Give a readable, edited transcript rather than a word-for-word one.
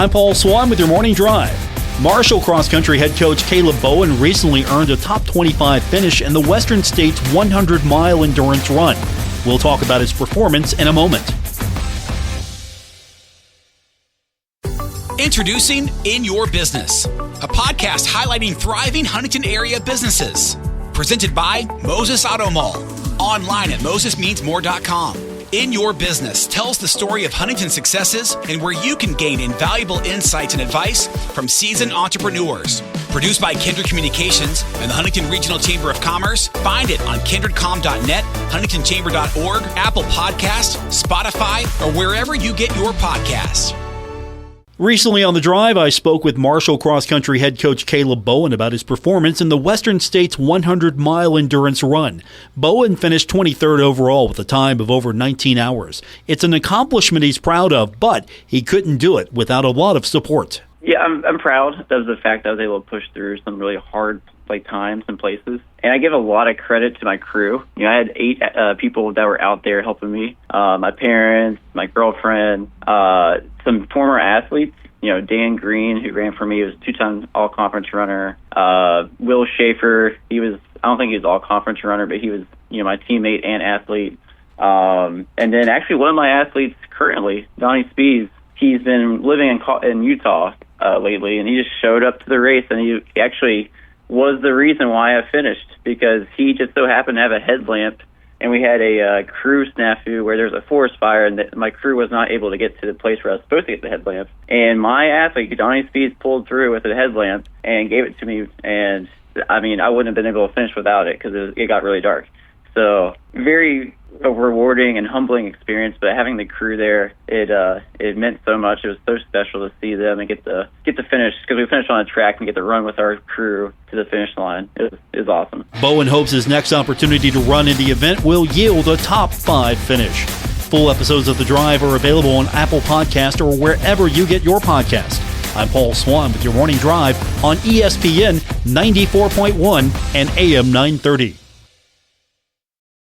I'm Paul Swann with your morning drive. Marshall cross-country head coach Caleb Bowen recently earned a top 25 finish in the Western States 100-mile endurance run. We'll talk about his performance in a moment. Introducing In Your Business, a podcast highlighting thriving Huntington area businesses. Presented by Moses Auto Mall. Online at mosesmeansmore.com. In Your Business tells the story of Huntington's successes and where you can gain invaluable insights and advice from seasoned entrepreneurs. Produced by Kindred Communications and the Huntington Regional Chamber of Commerce. Find it on kindredcom.net, huntingtonchamber.org, Apple Podcasts, Spotify, or wherever you get your podcasts. Recently on The Drive, I spoke with Marshall cross-country head coach Caleb Bowen about his performance in the Western States 100-mile endurance run. Bowen finished 23rd overall with a time of over 19 hours. It's an accomplishment he's proud of, but he couldn't do it without a lot of support. Yeah, I'm proud of the fact that I was able to push through some really hard times and places. And I give a lot of credit to my crew. You know, I had 8 people that were out there helping me. My parents, my girlfriend, some former athletes. You know, Dan Green, who ran for me, was a 2-time all-conference runner. Will Schaefer, I don't think he was all-conference runner, but he was, my teammate and athlete. And then actually one of my athletes currently, Donnie Spees, he's been living in Utah lately, and he just showed up to the race, and he actually was the reason why I finished, because he just so happened to have a headlamp, and we had a crew snafu where there's a forest fire, and my crew was not able to get to the place where I was supposed to get the headlamp. And my athlete, Donnie Speeds, pulled through with a headlamp and gave it to me, and I wouldn't have been able to finish without it because it got really dark. So very rewarding and humbling experience, but having the crew there, it meant so much. It was so special to see them and get to finish, because we finished on a track and get to run with our crew to the finish line. It was awesome. Bowen hopes his next opportunity to run in the event will yield a top 5 finish. Full episodes of The Drive are available on Apple Podcast or wherever you get your podcast. I'm Paul Swann with your morning drive on ESPN 94.1 and AM 930.